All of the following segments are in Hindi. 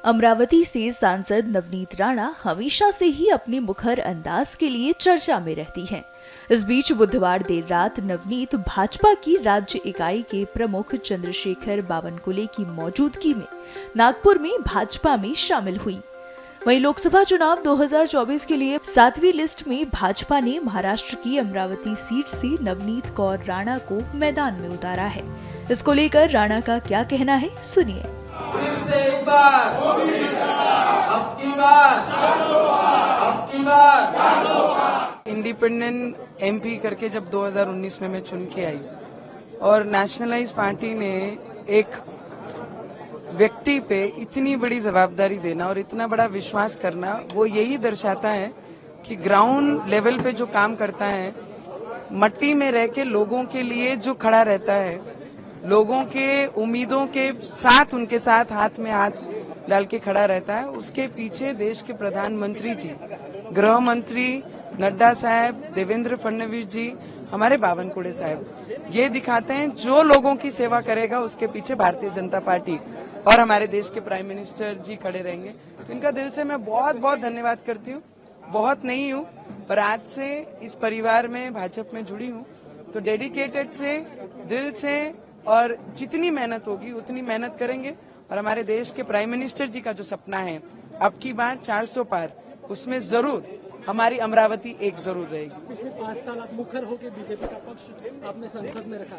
अमरावती से सांसद नवनीत राणा हमेशा से ही अपने मुखर अंदाज के लिए चर्चा में रहती हैं। इस बीच बुधवार देर रात नवनीत भाजपा की राज्य इकाई के प्रमुख चंद्रशेखर बावनकुले की मौजूदगी में नागपुर में भाजपा में शामिल हुई। वहीं लोकसभा चुनाव 2024 के लिए 7वीं लिस्ट में भाजपा ने महाराष्ट्र की अमरावती सीट से नवनीत कौर राणा को मैदान में उतारा है। इसको लेकर राणा का क्या कहना है, सुनिए। इंडिपेंडेंट एमपी करके जब 2019 में मैं चुन के आई और नेशनलाइज पार्टी ने एक व्यक्ति पे इतनी बड़ी जवाबदारी देना और इतना बड़ा विश्वास करना, वो यही दर्शाता है कि ग्राउंड लेवल पे जो काम करता है, मट्टी में रह के लोगों के लिए जो खड़ा रहता है, लोगों के उम्मीदों के साथ उनके साथ हाथ में हाथ डाल के खड़ा रहता है, उसके पीछे देश के प्रधानमंत्री जी, गृह मंत्री नड्डा साहब, देवेंद्र फडणवीस जी, हमारे बावनकुले साहब ये दिखाते हैं जो लोगों की सेवा करेगा उसके पीछे भारतीय जनता पार्टी और हमारे देश के प्राइम मिनिस्टर जी खड़े रहेंगे। तो इनका दिल से मैं बहुत बहुत धन्यवाद करती हूँ। बहुत नहीं हूँ पर आज से इस परिवार में भाजपा में जुड़ी हूँ, तो डेडिकेटेड से दिल से और जितनी मेहनत होगी उतनी मेहनत करेंगे और हमारे देश के प्राइम मिनिस्टर जी का जो सपना है अब की बार 400 पार, उसमें जरूर हमारी अमरावती एक जरूर रहेगी। पिछले 5 साल आप मुखर होकर बीजेपी का पक्ष आपने संसद में रखा,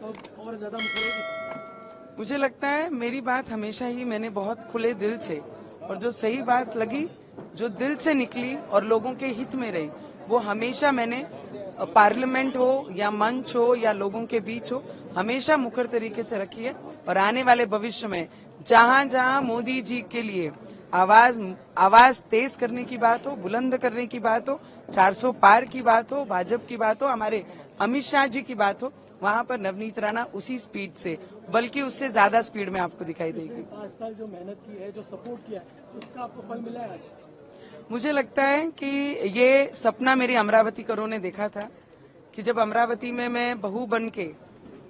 तो और ज्यादा मुखर होगी। मुझे लगता है मेरी बात हमेशा ही मैंने बहुत खुले दिल से और जो सही बात लगी, जो दिल से निकली और लोगों के हित में रही, वो हमेशा मैंने पार्लियामेंट हो या मंच हो या लोगों के बीच हो, हमेशा मुखर तरीके से रखी है। और आने वाले भविष्य में जहां जहां मोदी जी के लिए आवाज तेज करने की बात हो, बुलंद करने की बात हो, 400 पार की बात हो, भाजपा की बात हो, हमारे अमित शाह जी की बात हो, वहां पर नवनीत राणा उसी स्पीड से, बल्कि उससे ज्यादा स्पीड में आपको दिखाई देगी। 5 साल जो मेहनत की है, जो सपोर्ट किया है, उसका आपको फल मिला है आज? मुझे लगता है कि ये सपना मेरी अमरावती करों ने देखा था कि जब अमरावती में मैं बहू बन के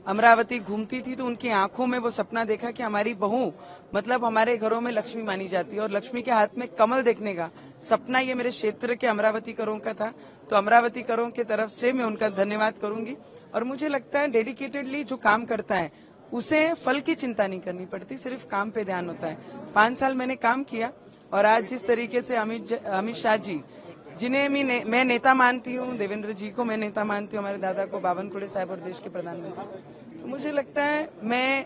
अमरावती घूमती थी तो उनकी आंखों में वो सपना देखा कि हमारी बहू मतलब हमारे घरों में लक्ष्मी मानी जाती है और लक्ष्मी के हाथ में कमल देखने का सपना ये मेरे क्षेत्र के अमरावती करों का था। तो अमरावती करों की तरफ से मैं उनका धन्यवाद करूंगी और मुझे लगता है डेडिकेटेडली जो काम करता है उसे फल की चिंता नहीं करनी पड़ती, सिर्फ काम पे ध्यान होता है। 5 साल मैंने काम किया और आज जिस तरीके से अमित शाह जी, जिन्हें मैं नेता मानती हूँ, देवेंद्र जी को मैं नेता मानती हूँ, हमारे दादा को, बावनकुले साहब और देश के प्रधानमंत्री, तो मुझे लगता है मैं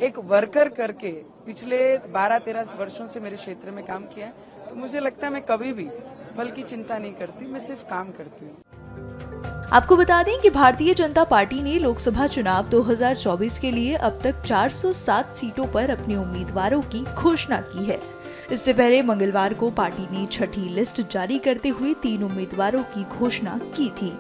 एक वर्कर करके पिछले 12-13 वर्षों से मेरे क्षेत्र में काम किया है, तो मुझे लगता है मैं कभी भी फल की चिंता नहीं करती, मैं सिर्फ काम करती हूँ। आपको बता दें कि भारतीय जनता पार्टी ने लोकसभा चुनाव 2024 के लिए अब तक 407 सीटों पर अपने उम्मीदवारों की घोषणा की है। इससे पहले मंगलवार को पार्टी ने छठी लिस्ट जारी करते हुए 3 उम्मीदवारों की घोषणा की थी।